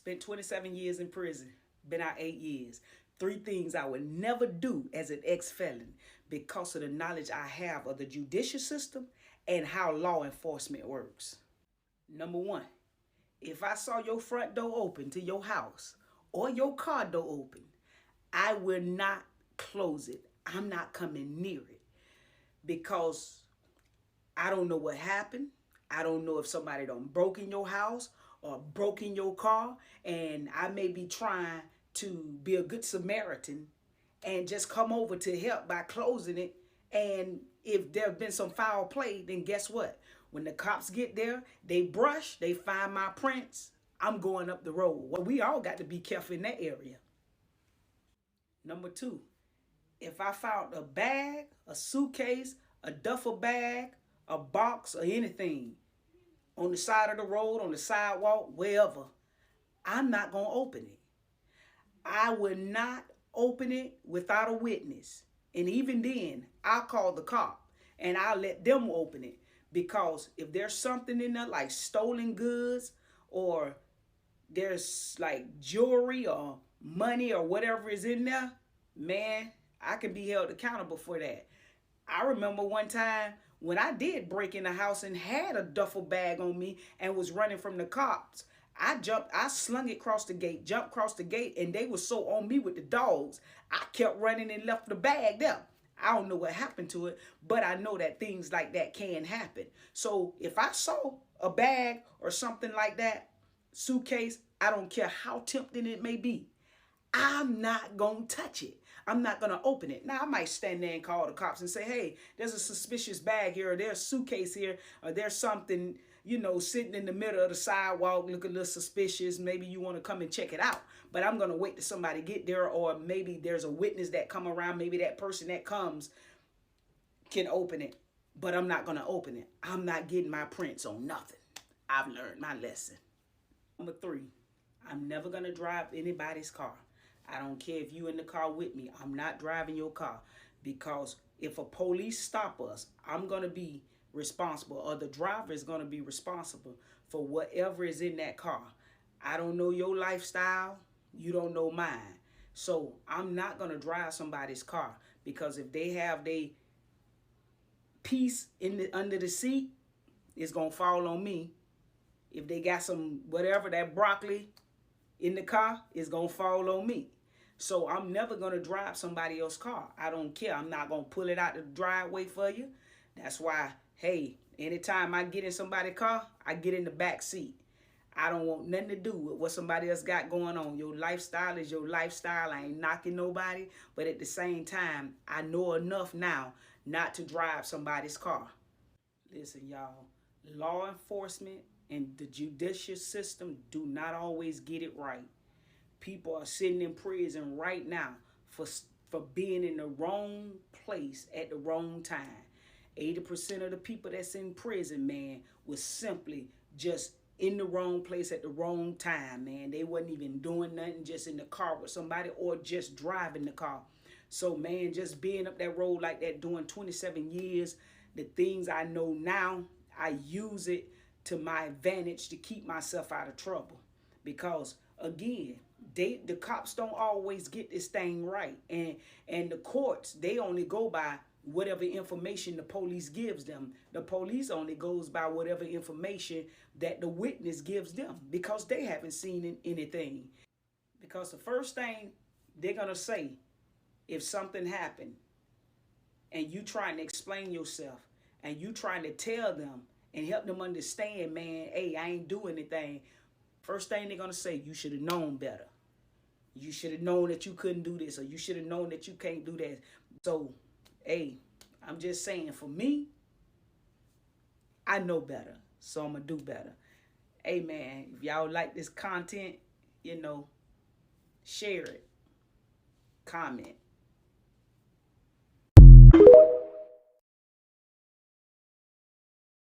Spent 27 years in prison. Been out 8 years. Three things I would never do as an ex-felon because of the knowledge I have of the judicial system and how law enforcement works. Number one, if I saw your front door open to your house or your car door open, I will not close it. I'm not coming near it because I don't know what happened. I don't know if somebody done broke in your house or broke in your car, and I may be trying to be a good Samaritan and just come over to help by closing it. And if there have been some foul play, then guess what? When the cops get there, they brush, they find my prints, I'm going up the road. Well, we all got to be careful in that area. Number two, if I found a bag, a suitcase, a duffel bag, a box, or anything on the side of the road, on the sidewalk, wherever, I'm not going to open it. I will not open it without a witness. And even then, I'll call the cop and I'll let them open it. Because if there's something in there like stolen goods or there's like jewelry or money or whatever is in there, man, I can be held accountable for that. I remember one time when I did break in the house and had a duffel bag on me and was running from the cops. I slung it across the gate, jumped across the gate, and they were so on me with the dogs, I kept running and left the bag there. I don't know what happened to it, but I know that things like that can happen. So if I saw a bag or something like that, suitcase, I don't care how tempting it may be, I'm not going to touch it. I'm not going to open it. Now, I might stand there and call the cops and say, hey, there's a suspicious bag here, or there's a suitcase here, or there's something, sitting in the middle of the sidewalk looking a little suspicious. Maybe you want to come and check it out. But I'm going to wait till somebody get there, or maybe there's a witness that come around. Maybe that person that comes can open it, but I'm not going to open it. I'm not getting my prints on nothing. I've learned my lesson. Number three, I'm never going to drive anybody's car. I don't care if you in the car with me. I'm not driving your car, because if a police stop us, I'm going to be responsible, or the driver is going to be responsible for whatever is in that car. I don't know your lifestyle. You don't know mine. So I'm not going to drive somebody's car, because if they have their piece under the seat, it's going to fall on me. If they got some whatever, that broccoli in the car, it's going to fall on me. So I'm never going to drive somebody else's car. I don't care. I'm not going to pull it out the driveway for you. That's why, hey, anytime I get in somebody's car, I get in the back seat. I don't want nothing to do with what somebody else got going on. Your lifestyle is your lifestyle. I ain't knocking nobody. But at the same time, I know enough now not to drive somebody's car. Listen, y'all, law enforcement and the judicial system do not always get it right. People are sitting in prison right now for being in the wrong place at the wrong time. 80% of the people that's in prison, man, was simply just in the wrong place at the wrong time, man. They wasn't even doing nothing, just in the car with somebody or just driving the car. So, man, just being up that road like that, doing 27 years, the things I know now, I use it to my advantage to keep myself out of trouble. Because, again, the cops don't always get this thing right. And the courts, they only go by whatever information the police gives them. The police only goes by whatever information that the witness gives them, because they haven't seen anything. Because the first thing they're going to say, if something happened and you trying to explain yourself and you trying to tell them and help them understand, man, hey, I ain't do anything. First thing they're going to say, you should have known better. You should have known that you couldn't do this, or you should have known that you can't do that. So, hey, I'm just saying, for me, I know better, so I'm going to do better. Hey, man, if y'all like this content, share it, comment.